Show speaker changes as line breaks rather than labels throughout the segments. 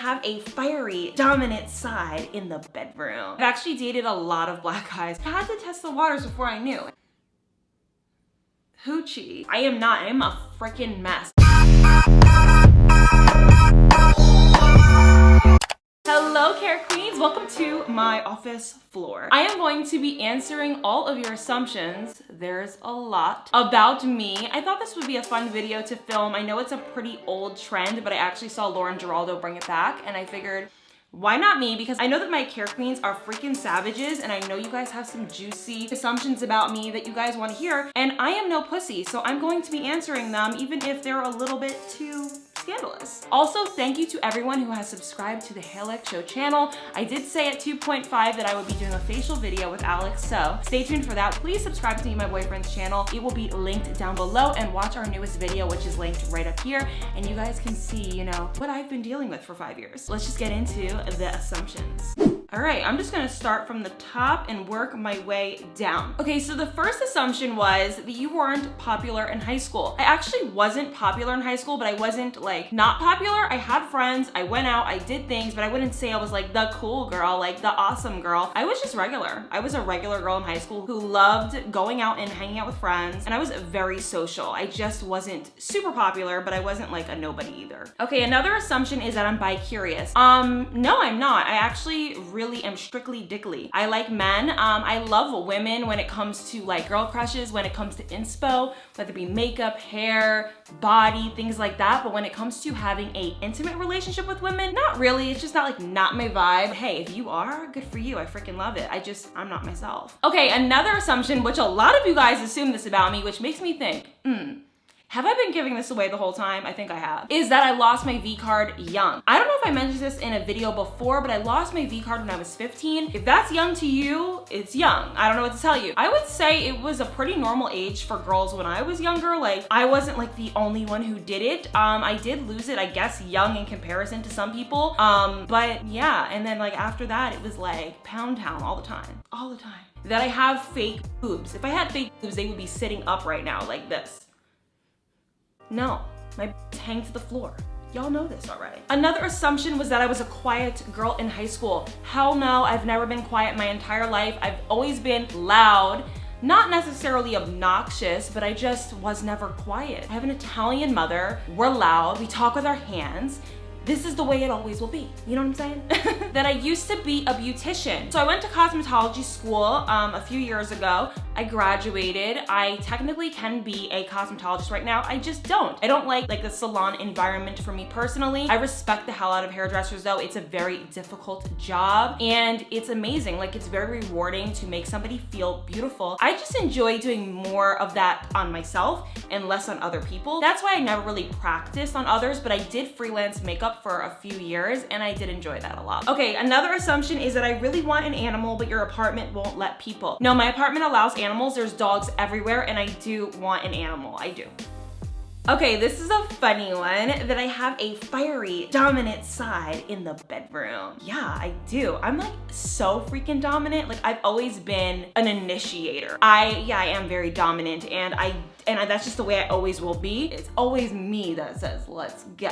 have a fiery, dominant side in the bedroom. I've actually dated a lot of black guys. I had to test the waters before I knew. Hoochie. I am a freaking mess. Hello, Care Queens. Welcome to my office floor. I am going to be answering all of your assumptions. There's a lot about me. I thought this would be a fun video to film. I know it's a pretty old trend, but I actually saw Lauren Giraldo bring it back, and I figured, why not me? Because I know that my Care Queens are freaking savages, and I know you guys have some juicy assumptions about me that you guys want to hear, and I am no pussy, so I'm going to be answering them even if they're a little bit too scandalous. Also, thank you to everyone who has subscribed to the HAILEX show channel. I did say at 2.5 that I would be doing a facial video with Alex, so stay tuned for that. Please subscribe to me, my boyfriend's channel. It will be linked down below, and watch our newest video, which is linked right up here, and you guys can see, you know, what I've been dealing with for 5 years. Let's just get into the assumptions. All right, I'm just gonna start from the top and work my way down. Okay, so the first assumption was that you weren't popular in high school. I actually wasn't popular in high school, but I wasn't like not popular. I had friends, I went out, I did things, but I wouldn't say I was like the cool girl, like the awesome girl. I was just regular. I was a regular girl in high school who loved going out and hanging out with friends, and I was very social. I just wasn't super popular, but I wasn't like a nobody either. Okay, another assumption is that I'm bi-curious. No, I'm not. I actually really am strictly dickly. I like men. I love women when it comes to like girl crushes, when it comes to inspo, whether it be makeup, hair, body, things like that. But when it comes to having a intimate relationship with women, not really. It's just not my vibe. Hey, if you are, good for you. I freaking love it. I'm not myself. Okay, another assumption, which a lot of you guys assume this about me, which makes me think, have I been giving this away the whole time? I think I have. Is that I lost my V card young. I don't know if I mentioned this in a video before, but I lost my V card when I was 15. If that's young to you, it's young. I don't know what to tell you. I would say it was a pretty normal age for girls when I was younger. Like, I wasn't like the only one who did it. I did lose it, I guess, young in comparison to some people. But yeah, and then like after that, it was like pound town all the time. All the time. That I have fake boobs. If I had fake boobs, they would be sitting up right now like this. No, my boobs hang to the floor. Y'all know this already. Another assumption was that I was a quiet girl in high school. Hell no, I've never been quiet my entire life. I've always been loud, not necessarily obnoxious, but I just was never quiet. I have an Italian mother, we're loud, we talk with our hands. This is the way it always will be. You know what I'm saying? That I used to be a beautician. So I went to cosmetology school a few years ago. I graduated. I technically can be a cosmetologist right now. I just don't. I don't like the salon environment for me personally. I respect the hell out of hairdressers though. It's a very difficult job and it's amazing. Like, it's very rewarding to make somebody feel beautiful. I just enjoy doing more of that on myself and less on other people. That's why I never really practiced on others, but I did freelance makeup for a few years and I did enjoy that a lot. Okay, another assumption is that I really want an animal, but your apartment won't let people. No, my apartment allows animals. There's dogs everywhere and I do want an animal. I do. Okay, this is a funny one, that I have a fiery, dominant side in the bedroom. Yeah, I do. I'm like so freaking dominant. Like, I've always been an initiator. I am very dominant and that's just the way I always will be. It's always me that says, let's go.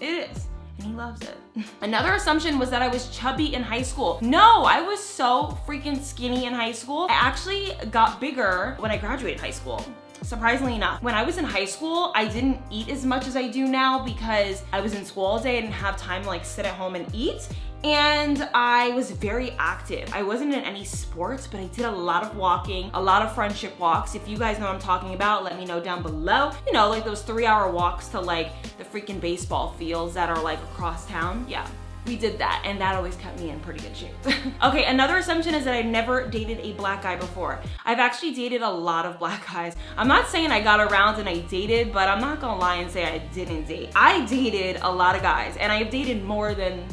It is. And he loves it. Another assumption was that I was chubby in high school. No, I was so freaking skinny in high school. I actually got bigger when I graduated high school. Surprisingly enough. When I was in high school, I didn't eat as much as I do now because I was in school all day. I didn't have time to like sit at home and eat. And I was very active. I wasn't in any sports, but I did a lot of walking, a lot of friendship walks. If you guys know what I'm talking about, let me know down below. You know, like those 3-hour walks to like the freaking baseball fields that are like across town. Yeah, we did that and that always kept me in pretty good shape. Okay, another assumption is that I've never dated a black guy before. I've actually dated a lot of black guys. I'm not saying I got around and I dated, but I'm not gonna lie and say I didn't date. I dated a lot of guys and I've dated more than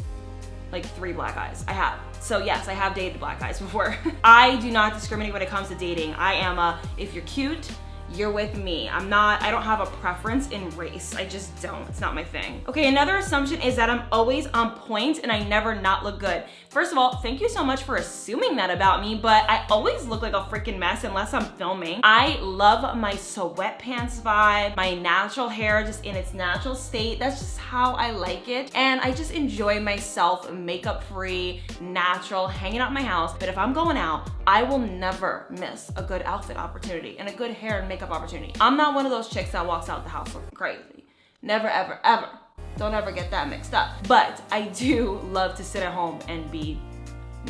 like 3 black guys. I have. So yes, I have dated black guys before. I do not discriminate when it comes to dating. I am if you're cute, you're with me. I don't have a preference in race. I just don't, it's not my thing. Okay, another assumption is that I'm always on point and I never not look good. First of all, thank you so much for assuming that about me, but I always look like a freaking mess unless I'm filming. I love my sweatpants vibe, my natural hair just in its natural state. That's just how I like it. And I just enjoy myself makeup free, natural, hanging out in my house. But if I'm going out, I will never miss a good outfit opportunity and a good hair and makeup opportunity. I'm not one of those chicks that walks out the house looking crazy. Never, ever, ever. Don't ever get that mixed up. But I do love to sit at home and be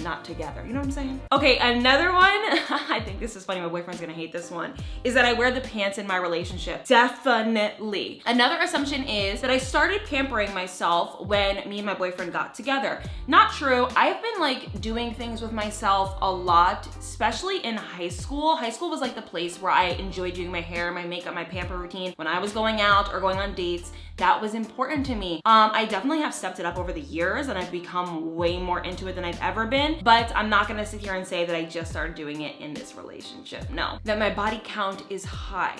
not together, you know what I'm saying? Okay, another one, I think this is funny, my boyfriend's gonna hate this one, is that I wear the pants in my relationship. Definitely. Another assumption is that I started pampering myself when me and my boyfriend got together. Not true. I've been like doing things with myself a lot, especially in high school. High school was like the place where I enjoyed doing my hair, my makeup, my pamper routine. When I was going out or going on dates, that was important to me. I definitely have stepped it up over the years and I've become way more into it than I've ever been, but I'm not gonna sit here and say that I just started doing it in this relationship. No, that my body count is high.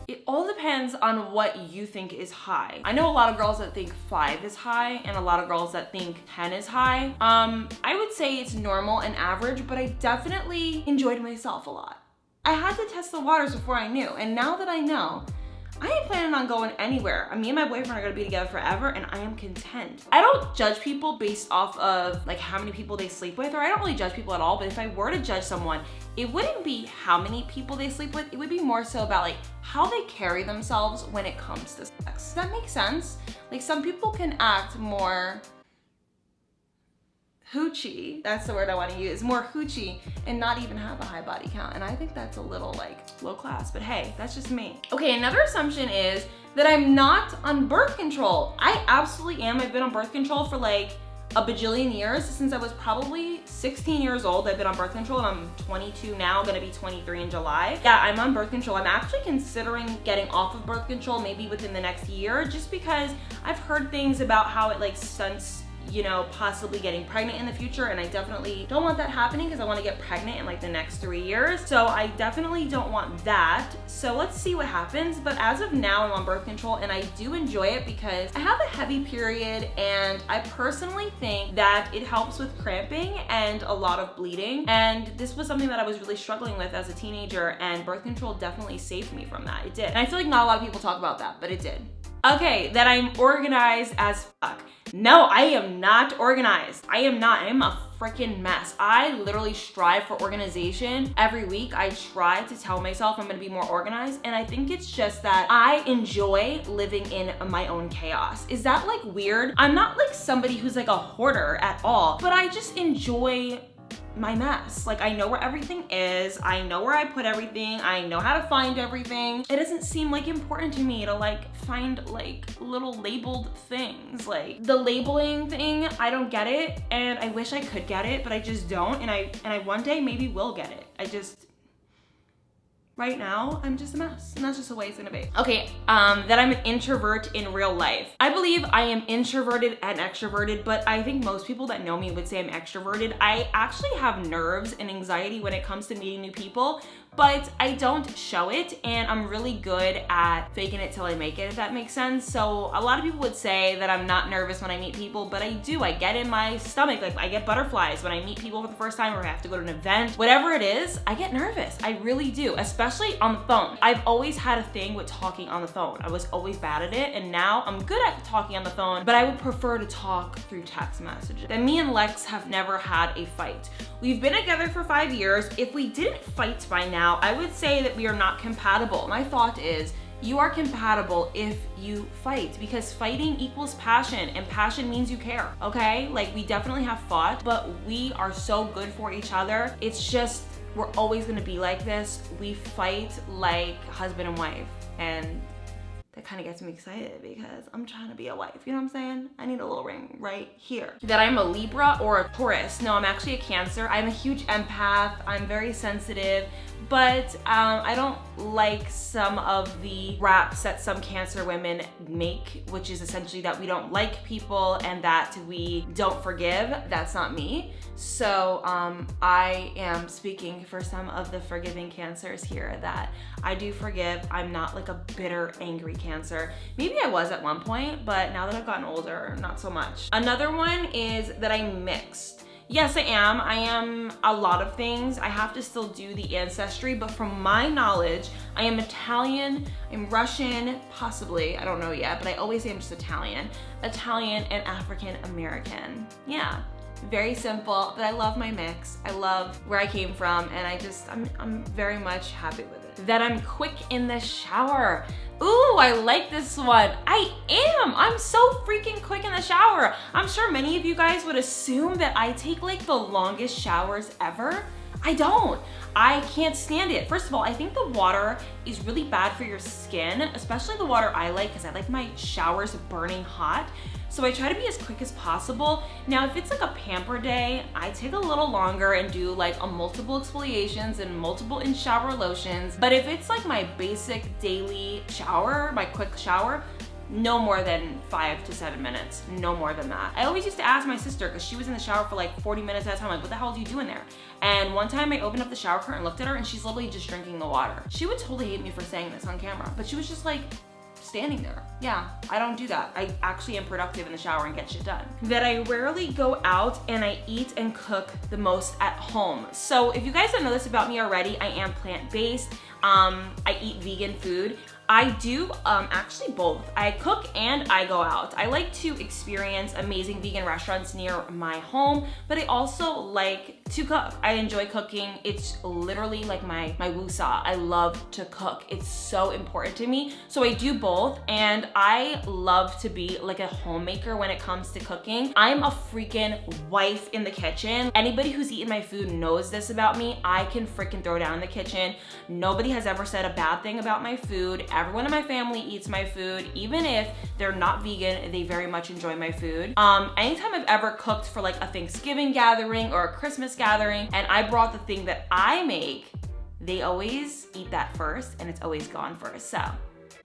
It all depends on what you think is high. I know a lot of girls that think 5 is high and a lot of girls that think 10 is high. I would say it's normal and average, but I definitely enjoyed myself a lot. I had to test the waters before I knew, and now that I know, I ain't planning on going anywhere. Me and my boyfriend are gonna be together forever and I am content. I don't judge people based off of like how many people they sleep with, or I don't really judge people at all, but if I were to judge someone, it wouldn't be how many people they sleep with, it would be more so about like how they carry themselves when it comes to sex. Does that make sense? Like some people can act more hoochie, that's the word I want to use, more hoochie and not even have a high body count. And I think that's a little like low class, but hey, that's just me. Okay, another assumption is that I'm not on birth control. I absolutely am. I've been on birth control for like a bajillion years. Since I was probably 16 years old, I've been on birth control and I'm 22 now, gonna be 23 in July. Yeah, I'm on birth control. I'm actually considering getting off of birth control maybe within the next year, just because I've heard things about how it like stunts, you know, possibly getting pregnant in the future, and I definitely don't want that happening because I want to get pregnant in like the next 3 years. So I definitely don't want that. So let's see what happens. But as of now, I'm on birth control and I do enjoy it because I have a heavy period and I personally think that it helps with cramping and a lot of bleeding. And this was something that I was really struggling with as a teenager, and birth control definitely saved me from that. It did. And I feel like not a lot of people talk about that, but it did. Okay, that I'm organized as fuck. No, I am not organized. I am not. I am a freaking mess. I literally strive for organization. Every week I try to tell myself I'm gonna be more organized, and I think it's just that I enjoy living in my own chaos. Is that like weird? I'm not like somebody who's like a hoarder at all, but I just enjoy my mess. Like I know where everything is, I know where I put everything, I know how to find everything. It doesn't seem like important to me to like find like little labeled things. Like the labeling thing, I don't get it, and I wish I could get it, but I just don't, and I one day maybe will get it. Right now, I'm just a mess, and that's just the way it's gonna be. Okay, that I'm an introvert in real life. I believe I am introverted and extroverted, but I think most people that know me would say I'm extroverted. I actually have nerves and anxiety when it comes to meeting new people, but I don't show it, and I'm really good at faking it till I make it, if that makes sense. So a lot of people would say that I'm not nervous when I meet people, but I do. I get in my stomach, like I get butterflies when I meet people for the first time or I have to go to an event. Whatever it is, I get nervous. I really do, especially on the phone. I've always had a thing with talking on the phone. I was always bad at it, and now I'm good at talking on the phone, but I would prefer to talk through text messages. And me and Lex have never had a fight. We've been together for 5 years. If we didn't fight by now, I would say that we are not compatible. My thought is, you are compatible if you fight, because fighting equals passion, and passion means you care, okay? Like we definitely have fought, but we are so good for each other. It's just, we're always gonna be like this. We fight like husband and wife, and it kind of gets me excited because I'm trying to be a wife, you know what I'm saying? I need a little ring right here. That I'm a Libra or a Taurus. No, I'm actually a Cancer. I'm a huge empath. I'm very sensitive, but I don't like some of the raps that some Cancer women make, which is essentially that we don't like people and that we don't forgive. That's not me. So I am speaking for some of the forgiving Cancers here that I do forgive. I'm not like a bitter, angry Cancer. Maybe I was at one point, but now that I've gotten older, not so much. Another one is that I'm mixed. Yes, I am. I am a lot of things. I have to still do the ancestry, but from my knowledge, I am Italian, I'm Russian, possibly, I don't know yet, but I always say I'm just Italian and African American. Yeah. Very simple, but I love my mix. I love where I came from, and I'm very much happy with it. That I'm quick in the shower. Ooh, I like this one. I am. I'm so freaking quick in the shower. I'm sure many of you guys would assume that I take like the longest showers ever. I don't. I can't stand it. First of all, I think the water is really bad for your skin, especially the water I like, because I like my showers burning hot. So I try to be as quick as possible. Now, if it's like a pamper day, I take a little longer and do like a multiple exfoliations and multiple in-shower lotions. But if it's like my basic daily shower, my quick shower, no more than 5 to 7 minutes, no more than that. I always used to ask my sister, because she was in the shower for like 40 minutes at a time, like, what the hell do you do in there? And one time I opened up the shower curtain and looked at her, and she's literally just drinking the water. She would totally hate me for saying this on camera, but she was just like, standing there. Yeah, I don't do that. I actually am productive in the shower and get shit done. That I rarely go out and I eat and cook the most at home. So if you guys don't know this about me already, I am plant-based. I eat vegan food. I do actually both. I cook and I go out. I like to experience amazing vegan restaurants near my home, but I also like to cook. I enjoy cooking. It's literally like my woo-saw. I love to cook. It's so important to me. So I do both, and I love to be like a homemaker when it comes to cooking. I'm a freaking wife in the kitchen. Anybody who's eaten my food knows this about me. I can freaking throw down in the kitchen. Nobody has ever said a bad thing about my food. Everyone in my family eats my food. Even if they're not vegan, they very much enjoy my food. Anytime I've ever cooked for like a Thanksgiving gathering or a Christmas gathering, and I brought the thing that I make, they always eat that first, and it's always gone first. So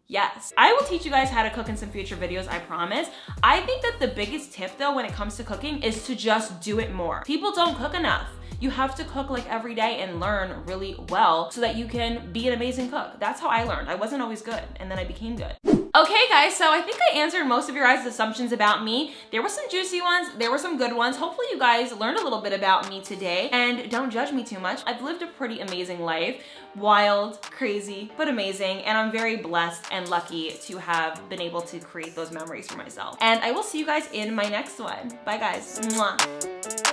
yes, I will teach you guys how to cook in some future videos, I promise. I think that the biggest tip though when it comes to cooking is to just do it more. People don't cook enough. You have to cook like every day and learn really well so that you can be an amazing cook. That's how I learned. I wasn't always good, and then I became good. Okay guys, so I think I answered most of your guys' assumptions about me. There were some juicy ones, there were some good ones. Hopefully you guys learned a little bit about me today, and don't judge me too much. I've lived a pretty amazing life. Wild, crazy, but amazing, and I'm very blessed and lucky to have been able to create those memories for myself. And I will see you guys in my next one. Bye guys. Mwah.